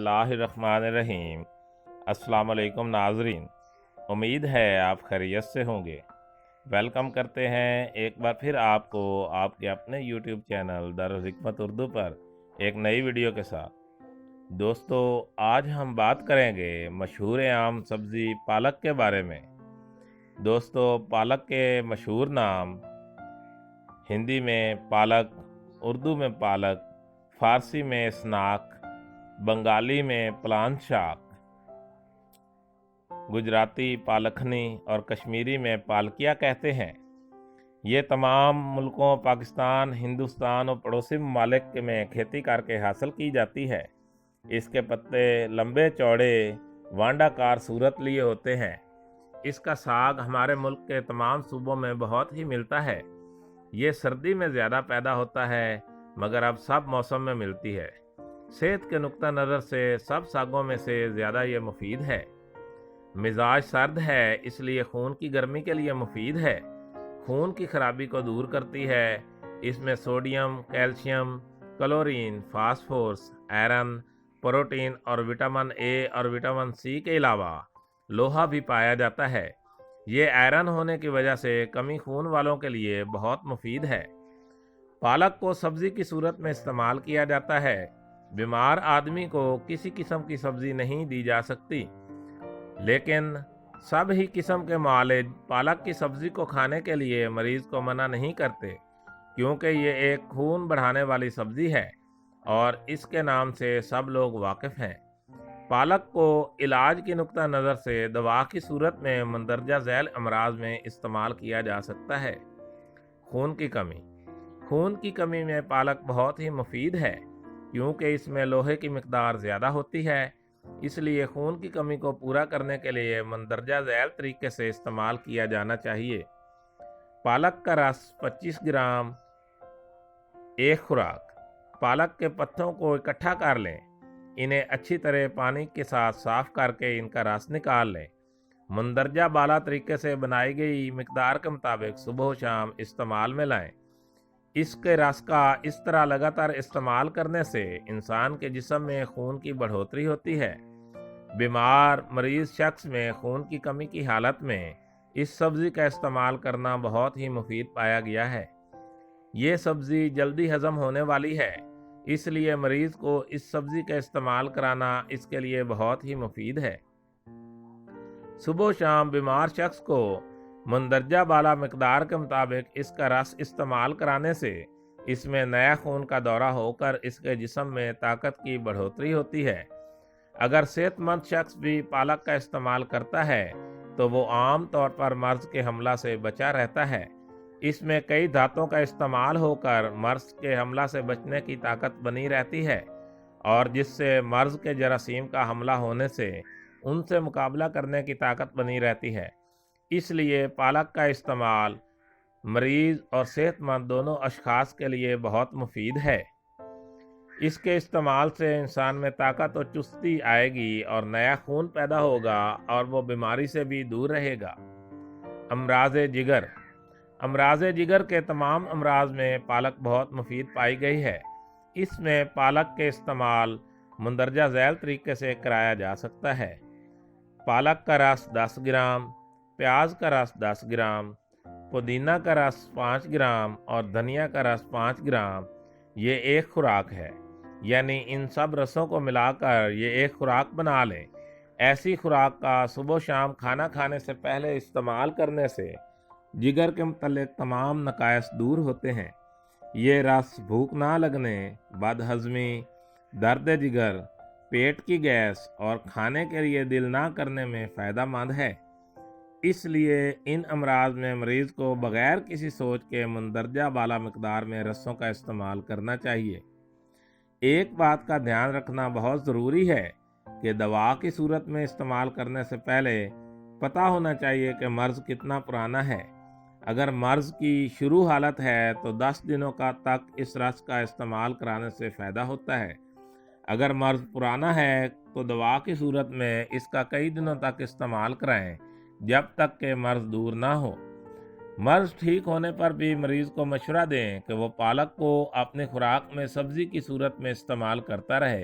बिस्मिल्लाहिर्रहमानिर्रहीम। अस्सलाम वालेकुम नाज़रीन, उम्मीद है आप खैरियत से होंगे। वेलकम करते हैं एक बार फिर आपको आपके अपने यूट्यूब चैनल दारुल हिकमत उर्दू पर एक नई वीडियो के साथ। दोस्तों, आज हम बात करेंगे मशहूर आम सब्ज़ी पालक के बारे में। दोस्तों, पालक के मशहूर नाम हिंदी में पालक, उर्दू में पालक, फ़ारसी में स्नाक, बंगाली में प्लांट शाक, गुजराती पालखनी और कश्मीरी में पालकिया कहते हैं। ये तमाम मुल्कों पाकिस्तान, हिंदुस्तान और पड़ोसी ममालिक में खेती करके हासिल की जाती है। इसके पत्ते लंबे चौड़े वांडाकार सूरत लिए होते हैं। इसका साग हमारे मुल्क के तमाम सूबों में बहुत ही मिलता है। ये सर्दी में ज़्यादा पैदा होता है, मगर अब सब मौसम में मिलती है। सेहत के नुक्ता नज़र से सब सागों में से ज़्यादा ये मुफीद है। मिजाज सर्द है, इसलिए खून की गर्मी के लिए मुफीद है। खून की खराबी को दूर करती है। इसमें sodium, calcium, chlorine, phosphorus, iron, protein और विटामिन ए और विटामिन सी के अलावा लोहा भी पाया जाता है। ये आयरन होने की वजह से कमी खून वालों के लिए बहुत मुफीद है। पालक को सब्ज़ी की सूरत में इस्तेमाल किया जाता है। बीमार आदमी को किसी किस्म की सब्ज़ी नहीं दी जा सकती, लेकिन सब ही किस्म के मुआलिज पालक की सब्ज़ी को खाने के लिए मरीज़ को मना नहीं करते, क्योंकि ये एक खून बढ़ाने वाली सब्ज़ी है और इसके नाम से सब लोग वाकिफ़ हैं। पालक को इलाज की नुक्ता नज़र से दवा की सूरत में मंदरजा झैल अमराज में इस्तेमाल किया जा सकता है। खून की कमी। खून की कमी में पालक बहुत ही मुफीद है, क्योंकि इसमें लोहे की मिकदार ज़्यादा होती है। इसलिए खून की कमी को पूरा करने के लिए मंदरजा झैल तरीके से इस्तेमाल किया जाना चाहिए। पालक का रस 25 ग्राम एक खुराक। पालक के पत्तों को इकट्ठा कर लें। इन्हें अच्छी तरह पानी के साथ साफ करके इनका रस निकाल लें। मंदरजा बाला तरीके से बनाई गई मिकदार के मुताबिक सुबह शाम इस्तेमाल में लाएं। इसके रस का इस तरह लगातार इस्तेमाल करने से इंसान के जिस्म में खून की बढ़ोतरी होती है। बीमार मरीज शख्स में खून की कमी की हालत में इस सब्ज़ी का इस्तेमाल करना बहुत ही मुफीद पाया गया है। ये सब्ज़ी जल्दी हज़म होने वाली है, इसलिए मरीज़ को इस सब्ज़ी का इस्तेमाल कराना इसके लिए बहुत ही मुफीद है। सुबह शाम बीमार शख्स को मंदरजा बाला मिकदार के मुताबिक इसका रस इस्तेमाल कराने से इसमें नया खून का दौरा होकर इसके जिस्म में ताकत की बढ़ोतरी होती है। अगर सेहतमंद शख्स भी पालक का इस्तेमाल करता है तो वो आम तौर पर मर्ज के हमला से बचा रहता है। इसमें कई धातुओं का इस्तेमाल होकर मर्ज के हमला से बचने की ताकत बनी रहती है, और जिससे मर्ज के जरासीम का हमला होने से उनसे मुकाबला करने की ताकत बनी रहती है। इसलिए पालक का इस्तेमाल मरीज़ और सेहतमंद दोनों अशखास के लिए बहुत मुफीद है। इसके इस्तेमाल से इंसान में ताकत और चुस्ती आएगी और नया खून पैदा होगा और वो बीमारी से भी दूर रहेगा। अमराज़ जिगर। अमराज़ जिगर के तमाम अमराज में पालक बहुत मुफीद पाई गई है। इसमें पालक के इस्तेमाल मंदरजा झैल तरीके से कराया जा सकता है। पालक का रस 10 ग्राम, प्याज का रस 10 ग्राम, पुदीना का रस 5 ग्राम और धनिया का रस 5 ग्राम, ये एक खुराक है। यानी इन सब रसों को मिलाकर ये एक खुराक बना लें। ऐसी खुराक का सुबह शाम खाना खाने से पहले इस्तेमाल करने से जिगर के मुतल्लिक तमाम नकायस दूर होते हैं। ये रस भूख ना लगने, बदहज़मी, दर्द जिगर, पेट की गैस और खाने के लिए दिल ना करने में फ़ायदेमंद है। इसलिए इन अमराज में मरीज़ को बग़ैर किसी सोच के मंदरजा बाला मिकदार में रसों का इस्तेमाल करना चाहिए। एक बात का ध्यान रखना बहुत ज़रूरी है कि दवा की सूरत में इस्तेमाल करने से पहले पता होना चाहिए कि मर्ज़ कितना पुराना है। अगर मर्ज़ की शुरू हालत है तो 10 दिनों का तक इस रस का इस्तेमाल कराने से फ़ायदा होता है। अगर मर्ज़ पुराना है तो दवा की सूरत में इसका कई दिनों तक इस्तेमाल कराएं, जब तक कि मर्ज़ दूर ना हो। मर्ज़ ठीक होने पर भी मरीज़ को मशवरा दें कि वो पालक को अपनी खुराक में सब्ज़ी की सूरत में इस्तेमाल करता रहे,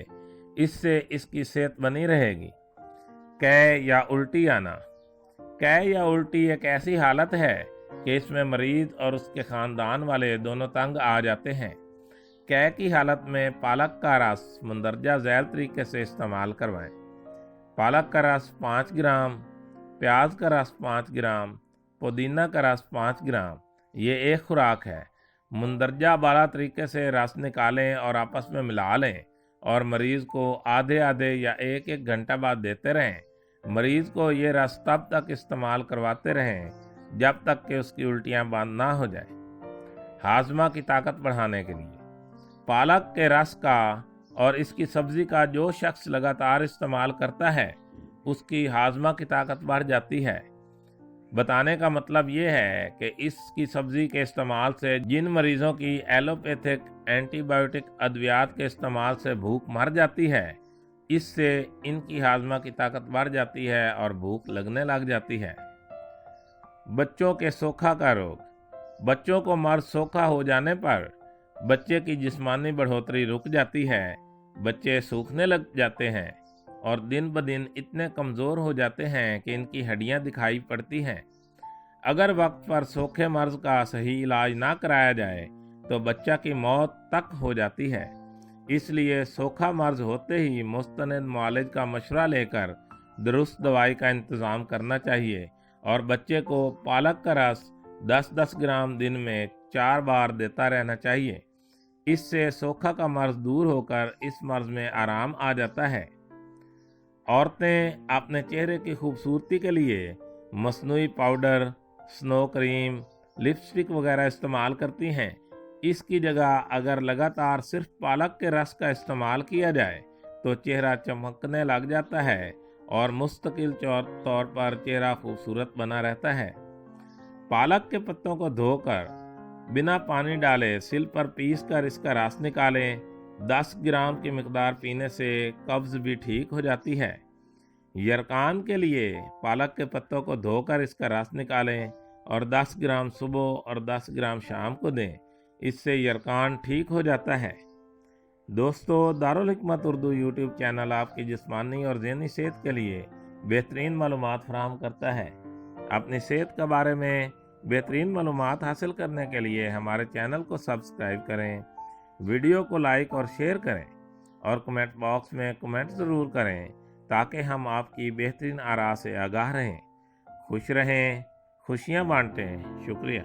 इससे इसकी सेहत बनी रहेगी। कै या उल्टी आना। कै या उल्टी एक ऐसी हालत है कि इसमें मरीज और उसके ख़ानदान वाले दोनों तंग आ जाते हैं। कै की हालत में पालक का रस मंदरजा झैल तरीके से इस्तेमाल करवाएं। पालक का रस 5 ग्राम, प्याज का रस 5 ग्राम, पुदीना का रस 5 ग्राम, ये एक खुराक है। मंदरजा वाला तरीके से रस निकालें और आपस में मिला लें और मरीज़ को आधे आधे या एक एक घंटा बाद देते रहें। मरीज़ को ये रस तब तक इस्तेमाल करवाते रहें जब तक कि उसकी उल्टियाँ बंद ना हो जाए। हाजमा की ताकत बढ़ाने के लिए पालक के रस का और इसकी सब्ज़ी का जो शख्स लगातार इस्तेमाल करता है उसकी हाजमा की ताकत बढ़ जाती है। बताने का मतलब ये है कि इसकी सब्ज़ी के इस्तेमाल से जिन मरीज़ों की एलोपैथिक एंटीबायोटिक अद्वियात के इस्तेमाल से भूख मर जाती है, इससे इनकी हाजमा की ताकत बढ़ जाती है और भूख लगने लग जाती है। बच्चों के सोखा का रोग। बच्चों को मर्द सोखा हो जाने पर बच्चे की जिस्मानी बढ़ोतरी रुक जाती है, बच्चे सूखने लग जाते हैं और दिन ब दिन इतने कमज़ोर हो जाते हैं कि इनकी हड्डियां दिखाई पड़ती हैं। अगर वक्त पर सोखे मर्ज का सही इलाज ना कराया जाए तो बच्चा की मौत तक हो जाती है। इसलिए सोखा मर्ज होते ही मुस्तनद मुआलिज का मशवरा लेकर दुरुस्त दवाई का इंतज़ाम करना चाहिए और बच्चे को पालक का रस 10-10 ग्राम दिन में 4 बार देता रहना चाहिए। इससे सोखा का मर्ज दूर होकर इस मर्ज में आराम आ जाता है। औरतें अपने चेहरे की खूबसूरती के लिए मसनूई पाउडर, स्नो क्रीम, लिपस्टिक वगैरह इस्तेमाल करती हैं। इसकी जगह अगर लगातार सिर्फ पालक के रस का इस्तेमाल किया जाए तो चेहरा चमकने लग जाता है और मुस्तकिल तौर पर चेहरा खूबसूरत बना रहता है। पालक के पत्तों को धोकर बिना पानी डाले सिल पर पीसकर इसका रस निकालें। 10 ग्राम की मिकदार पीने से कब्ज़ भी ठीक हो जाती है। यरकान के लिए पालक के पत्तों को धोकर इसका रस निकालें और 10 ग्राम सुबह और 10 ग्राम शाम को दें, इससे यरकान ठीक हो जाता है। दोस्तों, दारुल हिकमत उर्दू यूट्यूब चैनल आपकी जिस्मानी और ज़हनी सेहत के लिए बेहतरीन मालूमात फराहम करता है। अपनी सेहत के बारे में बेहतरीन मालूमात हासिल करने के लिए हमारे चैनल को सब्सक्राइब करें, वीडियो को लाइक और शेयर करें और कमेंट बॉक्स में कमेंट ज़रूर करें ताकि हम आपकी बेहतरीन आरा से आगाह रहें। खुश रहें, खुशियाँ बांटें। शुक्रिया।